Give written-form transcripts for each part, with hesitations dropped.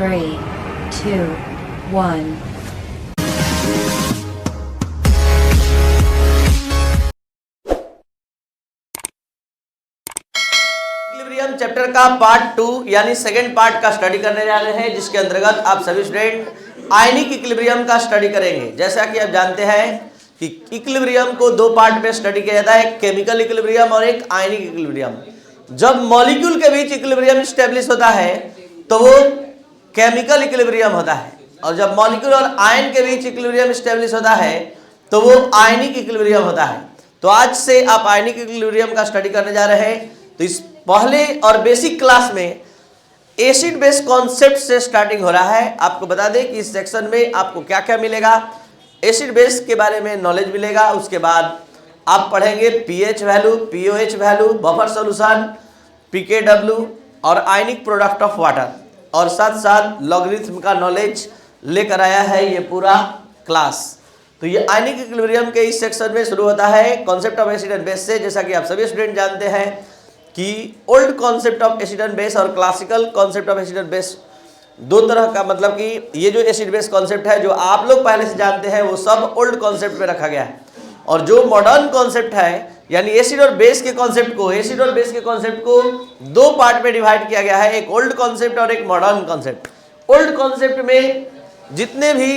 3, 2, 1. Equilibrium chapter का part 2 यानी second part का स्टडी करने जा रहे हैं, जिसके अंतर्गत आप सभी स्टूडेंट आयनिक इक्विलिब्रियम का स्टडी करेंगे। जैसा कि आप जानते हैं कि इक्विलिब्रियम को दो पार्ट में स्टडी किया जाता है, एक केमिकल इक्विलिब्रियम और एक आयनिक इक्विलिब्रियम। जब मॉलिक्यूल के बीच इक्विलिब्रियम स्टेब्लिश होता है तो वो केमिकल इक्विलिब्रियम होता है, और जब मॉलिक्यूल और आयन के बीच इक्विलिब्रियम स्टेब्लिश होता है तो वो आयनिक इक्विलिब्रियम होता है। तो आज से आप आयनिक इक्विलिब्रियम का स्टडी करने जा रहे हैं। तो इस पहले और बेसिक क्लास में एसिड बेस कॉन्सेप्ट से स्टार्टिंग हो रहा है। आपको बता दें कि इस सेक्शन में आपको क्या क्या मिलेगा। एसिड बेस के बारे में नॉलेज मिलेगा, उसके बाद आप पढ़ेंगे pH value, pOH value, buffer solution, पीकेडब्ल्यू और आयनिक प्रोडक्ट ऑफ वाटर, और साथ साथ लॉगरिथम का नॉलेज लेकर आया है ये पूरा क्लास। तो ये आयनिक इक्विलिब्रियम के इस सेक्शन में शुरू होता है concept of acid and base से। जैसा कि आप सभी स्टूडेंट जानते हैं कि old concept of acid and base और classical concept of acid and base दो तरह का, मतलब कि ये जो एसिड बेस कॉन्सेप्ट है जो आप लोग पहले से जानते हैं वो सब ओल्ड कॉन्सेप्ट में रखा गया है, और जो मॉडर्न कॉन्सेप्ट है यानी एसिड और बेस के कॉन्सेप्ट को, एसिड और बेस के कॉन्सेप्ट को दो पार्ट में डिवाइड किया गया है, एक ओल्ड कॉन्सेप्ट और एक मॉडर्न कॉन्सेप्ट। ओल्ड कॉन्सेप्ट में जितने भी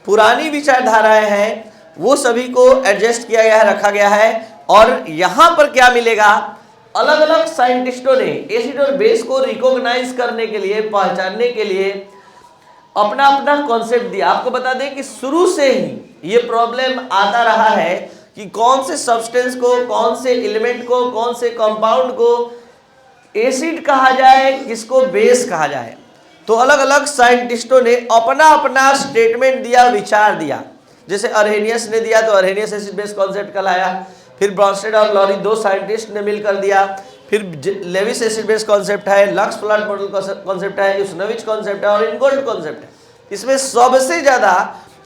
पुरानी विचारधाराएं हैं वो सभी को एडजस्ट किया गया है, रखा गया है। और यहाँ पर क्या मिलेगा, अलग अलग साइंटिस्टों ने एसिड और बेस को रिकॉग्नाइज करने के लिए, पहचानने के लिए अपना अपना कॉन्सेप्ट दिया। आपको बता दें कि शुरू से ही ये प्रॉब्लम आता रहा है कि कौन से सब्सटेंस को, कौन से एलिमेंट को, कौन से कंपाउंड को एसिड कहा जाए, किसको बेस कहा जाए। तो अलग अलग साइंटिस्टों ने अपना अपना स्टेटमेंट दिया, विचार दिया। जैसे अर्हेनियस ने दिया तो अर्हेनियस एसिड बेस कॉन्सेप्ट कहलाया, फिर ब्रॉन्स्टेड और लॉरी दो साइंटिस्ट ने मिलकर दिया, फिर लेविस एसिड बेस कॉन्सेप्ट है, लक्स फ्लड मॉडल कॉन्सेप्ट है, यूस्नोविच कॉन्सेप्ट है और इनगोल्ड कॉन्सेप्ट है। इसमें सबसे ज्यादा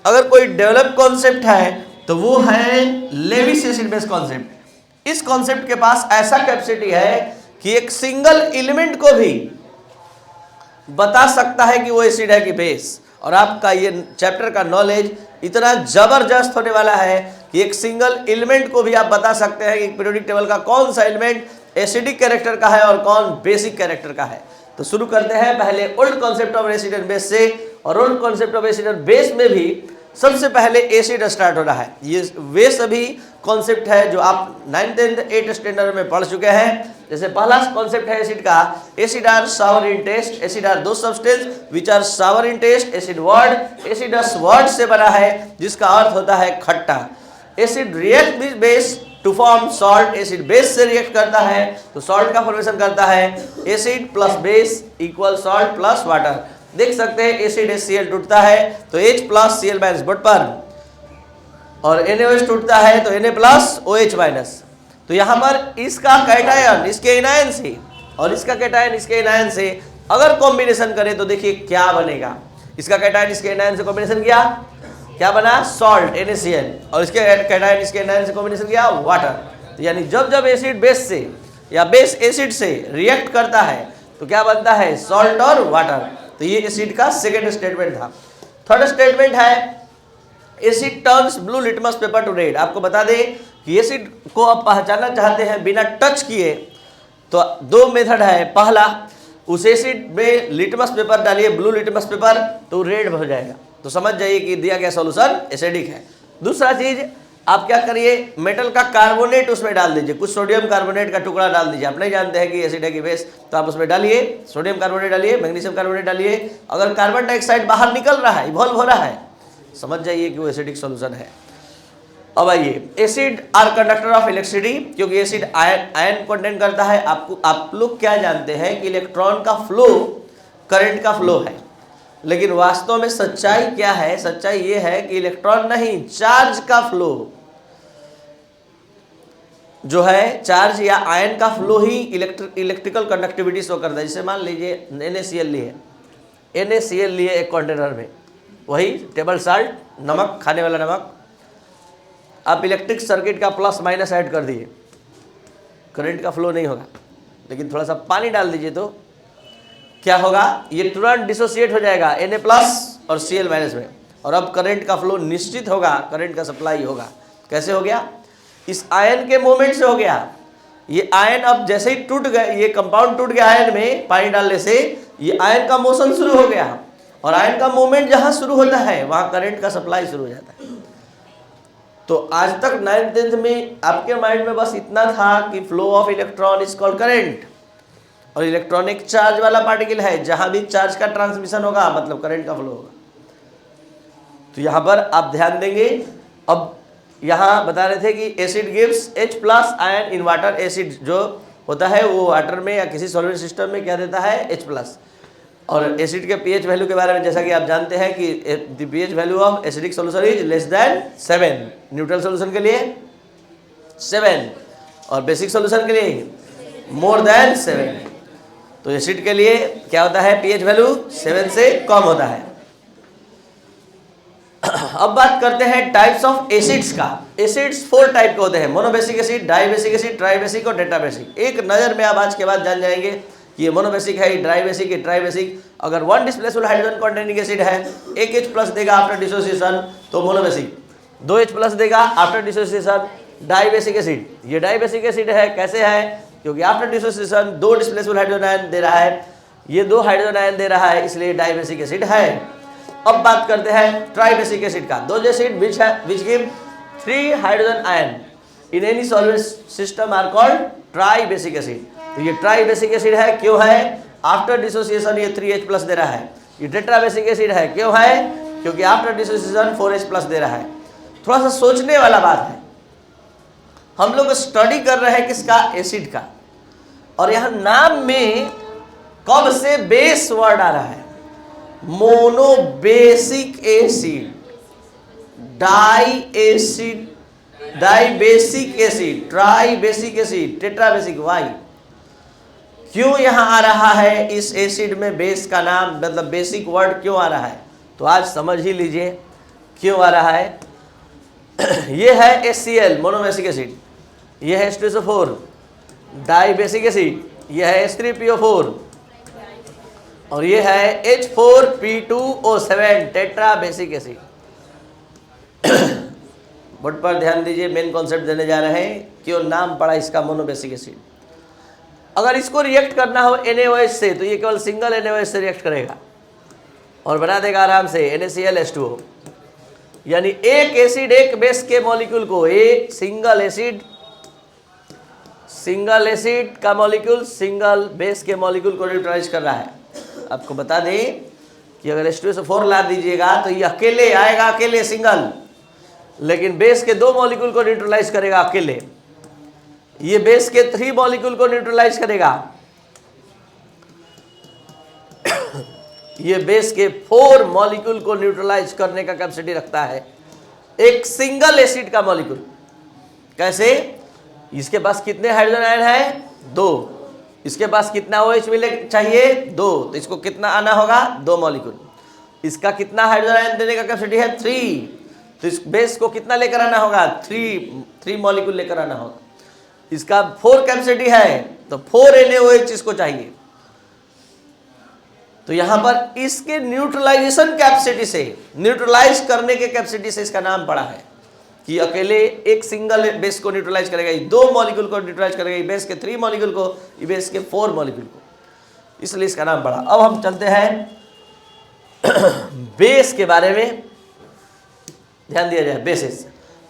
अगर कोई डेवलप कॉन्सेप्ट है तो वो है लेविस एसिड बेस कॉन्सेप्ट। इस कॉन्सेप्ट के पास ऐसा कैपेसिटी है कि एक सिंगल एलिमेंट को भी बता सकता है कि वो एसिड है कि बेस। और आपका ये चैप्टर का नॉलेज इतना जबरदस्त होने वाला है कि एक सिंगल एलिमेंट को भी आप बता सकते हैं कि पीरियोडिक टेबल का कौन सा एलिमेंट एसिडिक कैरेक्टर का है और कौन बेसिक कैरेक्टर का है। तो शुरू करते हैं पहले old concept of acid and base से। और old concept of acid and base में भी सबसे पहले एसिड स्टार्ट हो रहा है। ये वे सभी कॉन्सेप्ट है जो आप 9th एंड 8th स्टैंडर्ड में पढ़ चुके हैं। जैसे पहला कॉन्सेप्ट है एसिड का, acid are sour in taste. Acid are those substance which are sour in taste. Acid word acids word से बना है जिसका अर्थ होता है खट्टा। Acid react with base to form salt. Acid base से रिएक्ट करता है तो सॉल्ट का फॉर्मेशन करता है। Acid plus base equal salt plus water. देख सकते हैं एसिड HCl टूटता है तो H plus Cl minus but पर, और NaOH टूटता है तो Na प्लस OH माइनस। तो यहाँ पर इसका कैटायन इसके एनायन से और इसका कैटायन इसके एनायन से अगर कॉम्बिनेशन करें तो देखिए क्या बनेगा। इसका कैटायन इसके एनायन से कॉम्बिनेशन किया, क्या बना, सॉल्ट NaCl, और इसके कैटायन इसके एनायन से कॉम्बिनेशन किया, वाटर। तो यानी जब जब एसिड बेस से या बेस एसिड से रिएक्ट करता है तो क्या बनता है, सॉल्ट और वाटर। तो ये एसिड का सेकेंड स्टेटमेंट था। थर्ड स्टेटमेंट है asset turns blue litmus paper two red. आपको बता दें कि एसिड को आप पहचानना चाहते हैं बिना टच किए तो दो मेथड है। पहला, उस एसिड में लिटमस पेपर डालिए, ब्लू लिटमस पेपर, तो रेड हो जाएगा, तो समझ जाइए कि दिया गया सॉल्यूशन एसिडिक है। दूसरा चीज, आप क्या करिए, मेटल का कार्बोनेट उसमें डाल दीजिए, कुछ सोडियम कार्बोनेट का टुकड़ा डाल दीजिए। आप नहीं जानते हैं कि एसिड है कि बेस, तो आप उसमें डालिए सोडियम कार्बोनेट डालिए, मैग्नीशियम कार्बोनेट डालिए। अगर कार्बन डाइऑक्साइड बाहर निकल रहा है, इवॉल्व हो रहा है, समझ जाइए कि वो एसिडिक सॉल्यूशन है। अब आइए, acid are conductor of electricity, क्योंकि एसिड आयन कंटेंट करता है। आप लोग क्या जानते हैं कि इलेक्ट्रॉन का फ्लो करंट का फ्लो है, लेकिन वास्तव में सच्चाई क्या है, सच्चाई ये है कि इलेक्ट्रॉन नहीं, चार्ज का फ्लो जो है, चार्ज या आयन का फ्लो ही इलेक्ट्रिकल कंडक्टिविटी शो करता है। जैसे मान लीजिए NaCl लिए, NaCl लिए एक कंटेनर में, वही टेबल साल्ट, नमक, खाने वाला नमक, आप इलेक्ट्रिक सर्किट का प्लस माइनस ऐड कर दिए, करंट का फ्लो नहीं होगा। लेकिन थोड़ा सा पानी डाल दीजिए तो क्या होगा, ये तुरंत डिसोसिएट हो जाएगा Na प्लस और Cl माइनस में, और अब करंट का फ्लो निश्चित होगा, करंट का सप्लाई होगा। कैसे हो गया, इस आयन के मूवमेंट से हो गया। ये आयन अब जैसे ही टूट गए, ये कंपाउंड टूट गया आयन में पानी डालने से, ये आयन का मोशन शुरू हो गया, और आयन का मूवमेंट जहां शुरू होता है वहां करंट का सप्लाई शुरू हो जाता है। तो आज तक 9th 10th में आपके माइंड में बस इतना था कि flow of electron is called current, और इलेक्ट्रॉनिक चार्ज वाला पार्टिकल है, जहां भी चार्ज का ट्रांसमिशन होगा मतलब करंट का फ्लो होगा। तो यहां पर आप ध्यान देंगे, अब यहां बता रहे थे कि acid gives H plus ion in water. Acid जो होता है वो वाटर में या किसी सॉल्वेंट सिस्टम में क्या देता है, H प्लस। और एसिड के pH वैल्यू के बारे में जैसा कि आप जानते हैं कि the pH value of acidic solution is less than 7, neutral solution के लिए 7 और बेसिक सॉल्यूशन के लिए मोर देन 7। तो एसिड के लिए क्या होता है, pH वैल्यू 7 से कम होता है। अब बात करते हैं टाइप्स ऑफ एसिड्स का। एसिड्स 4 टाइप के होते हैं, monobasic acid, dibasic acid, tribasic और टेट्राबेसिक। एक नज़र में आप आज के बाद जान जाएंगे कि ये मोनोबेसिक है, डाइबेसिक है, ट्राइबेसिक। अगर 1 डिस्प्लेसफुल हाइड्रोजन कंटेनिंग एसिड है, 1 H प्लस देगा आफ्टर डिसोसिएशन तो मोनोबेसिक, 2 H प्लस देगा आफ्टर डिसोसिएशन डाइबेसिक एसिड। ये डाइबेसिक एसिड है, कैसे है, क्योंकि आफ्टर डिसोसिएशन 2 डिस्प्लेसफुल हाइड्रोजन आयन दे रहा है, ये 2 हाइड्रोजन आयन दे रहा है, इसलिए डाइबेसिक एसिड है। अब बात करते हैं ट्राइबेसिक एसिड का। Those acid which give 3 hydrogen ion in any solvent system are called tribasic acid. तो ये ट्राइबेसिक एसिड है, क्यों है, आफ्टर डिसोसिएशन ये 3H प्लस दे रहा है। ये टेट्राबेसिक एसिड है, क्यों है, क्योंकि आफ्टर डिसोसिएशन 4H प्लस दे रहा है। थोड़ा सा सोचने वाला बात है, हम लोग स्टडी कर रहे हैं किसका, एसिड का, और यहां नाम में कब से बेस वर्ड आ रहा है, monobasic acid, di acid, dibasic acid, tribasic acid, tetrabasic. Why, क्यों यहां आ रहा है इस एसिड में बेस का नाम, मतलब बेसिक वर्ड क्यों आ रहा है, तो आज समझ ही लीजिए क्यों आ रहा है। यह है HCl मोनोबेसिक एसिड, यह है H2SO4 डाइबेसिक एसिड, यह है H3PO4 और यह है H4P2O7 टेट्राबेसिक एसिड। बोर्ड पर ध्यान दीजिए, मेन कॉन्सेप्ट देने जा रहे हैं, क्यों नाम पड़ा इसका मोनोबेसिक एसिड। अगर इसको रिएक्ट करना हो NaOH से तो ये केवल सिंगल NaOH से रिएक्ट करेगा और बना देगा आराम से NaCl H2O। यानी एक एसिड एक बेस के मॉलिक्यूल को, एक सिंगल एसिड का मॉलिक्यूल सिंगल बेस के मॉलिक्यूल को न्यूट्रलाइज कर रहा है। आपको बता दें कि अगर H2SO4 ला दीजिएगा तो ये अकेले आएगा, अकेले सिंगल, लेकिन बेस के 2 मॉलिक्यूल को न्यूट्रलाइज करेगा अकेले। ये बेस के 3 मॉलिक्यूल को न्यूट्रलाइज करेगा, ये बेस के 4 मॉलिक्यूल को न्यूट्रलाइज करने का कैपेसिटी रखता है एक सिंगल एसिड का मॉलिक्यूल। कैसे, इसके पास कितने हाइड्रोजन आयन है, 2, इसके पास कितना OH मिले चाहिए, 2, तो इसको कितना आना होगा, 2 मॉलिक्यूल। इसका कितना हाइड्रोजन आयन देने का कैपेसिटी है, 3, तो इस बेस को कितना लेकर आना होगा, 3 मॉलिक्यूल लेकर आना होगा। इसका 4 कैपेसिटी है तो 4 NaOH इसको चाहिए। तो यहां पर इसके न्यूट्रलाइजेशन कैपेसिटी से, न्यूट्रलाइज करने के कैपेसिटी से इसका नाम पड़ा है कि अकेले एक सिंगल बेस को न्यूट्रलाइज करेगा, ये 2 मॉलिक्यूल को न्यूट्रलाइज करेगा, ये बेस के 3 मॉलिक्यूल को, ये बेस के 4 मॉलिक्यूल को, इसलिए इसका नाम पड़ा। अब हम चलते हैं बेस के बारे में, ध्यान दिया जाए।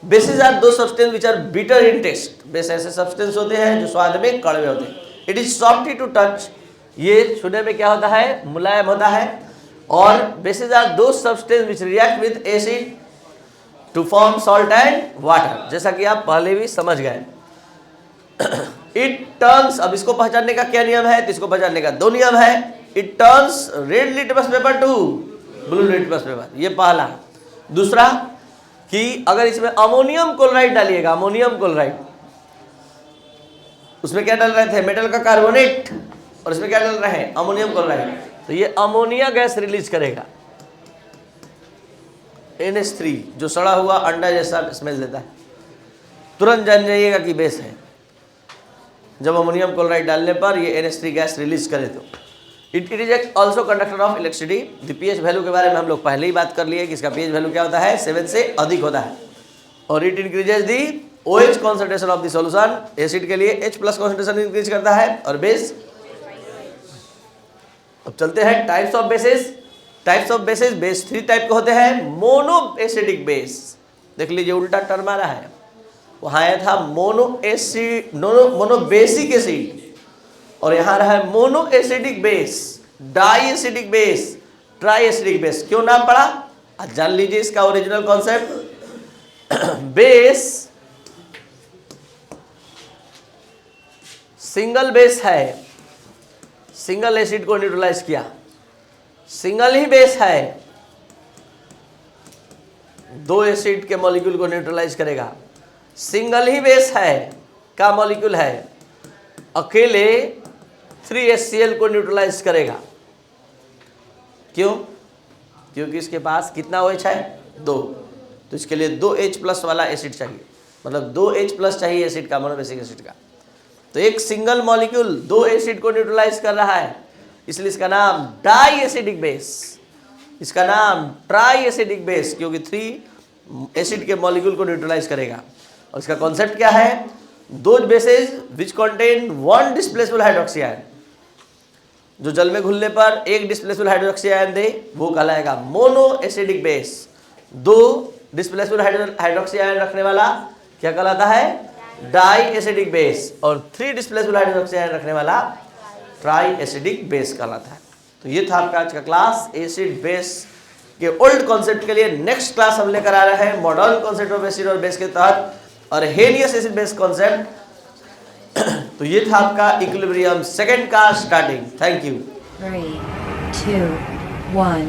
Bases are 2 substance which are bitter in taste. Base ऐसे सब्सटेंस होते हैं जो स्वाद में कड़वे होते हैं। It is soapy to touch, ये छूने में क्या होता है, मुलायम होता है। और bases are 2 substance which react with acid to form salt and water, जैसा कि आप पहले भी समझ गए। इट टर्न्स, अब इसको पहचानने का क्या नियम है, तो इसको पहचानने का 2 नियम है। It turns red litmus paper two blue litmus paper, ये पहला। दूसरा कि अगर इसमें अमोनियम क्लोराइड डालिएगा, अमोनियम क्लोराइड, उसमें क्या डाल रहे थे, मेटल का कार्बोनेट, और इसमें क्या डाल रहे हैं, अमोनियम क्लोराइड, तो ये अमोनिया गैस रिलीज करेगा, NH3, जो सड़ा हुआ अंडा जैसा स्मेल देता है। तुरंत जान जाइएगा कि बेस है जब अमोनियम क्लोराइड डालने पर ये NH3 गैस रिलीज करे तो। It is also conductor of electricity. The pH value के बारे में हम लोग पहले ही बात कर लिए कि इसका पीएच वैल्यू क्या होता है, 7 से अधिक होता है। और it increases the OH concentration of the solution, acid के लिए H प्लस कॉन्सेंट्रेशन इंक्रीज करता है। और बेस, अब चलते हैं types of basis. Types of basis, base 3 type के होते हैं। मोनो एसिडिक बेस, देख लीजिए उल्टा टर्म आ रहा है, वहां आया था मोनो बेसिक एसिड, और यहां रहा है mono acidic base, di acidic base, tri acidic base. क्यों नाम पड़ा, आज जान लीजिए इसका original concept. Base single base है, सिंगल एसिड को न्यूट्रलाइज किया, सिंगल ही बेस है, 2 एसिड के मॉलिक्यूल को न्यूट्रलाइज करेगा। सिंगल ही बेस है, का मॉलिक्यूल है, अकेले 3HCl को न्यूट्रलाइज करेगा। क्यों, क्योंकि इसके पास कितना OH है, 2, तो इसके लिए 2H प्लस वाला एसिड चाहिए, मतलब 2H प्लस चाहिए एसिड का, मोनोबेसिक एसिड का। तो एक सिंगल मॉलिक्यूल 2 एसिड को न्यूट्रलाइज कर रहा है, इसलिए इसका नाम डाई एसिडिक बेस, इसका नाम ट्राई एसिडिक बेस, क्योंकि 3 एसिड के मॉलिक्यूल को न्यूट्रलाइज करेगा। और इसका कॉन्सेप्ट क्या है, those bases which contain 1 displaceable hydroxy ion, जो जल में घुलने पर एक डिस्प्लेसेबल हाइड्रोक्सी आयन दे वो कहलाएगा mono acidic base. 2 displaceable hydroxy ion रखने वाला क्या कहलाता है, डाई एसिडिक बेस, और 3 डिस्प्लेसेबल हाइड्रोक्सी आयन रखने वाला ट्राई एसिडिक बेस कहलाता है। तो ये था आपका आज का क्लास एसिड बेस के ओल्ड कॉन्सेप्ट के लिए। नेक्स्ट क्लास हम लेकर आ रहे हैं मॉडर्न कॉन्सेप्ट ऑफ एसिड और बेस के तहत, और हेलियस एसिड बेस कॉन्सेप्ट। तो ये था आपका इक्विलिब्रियम सेकंड का स्टार्टिंग। Thank you. 3, 2, 1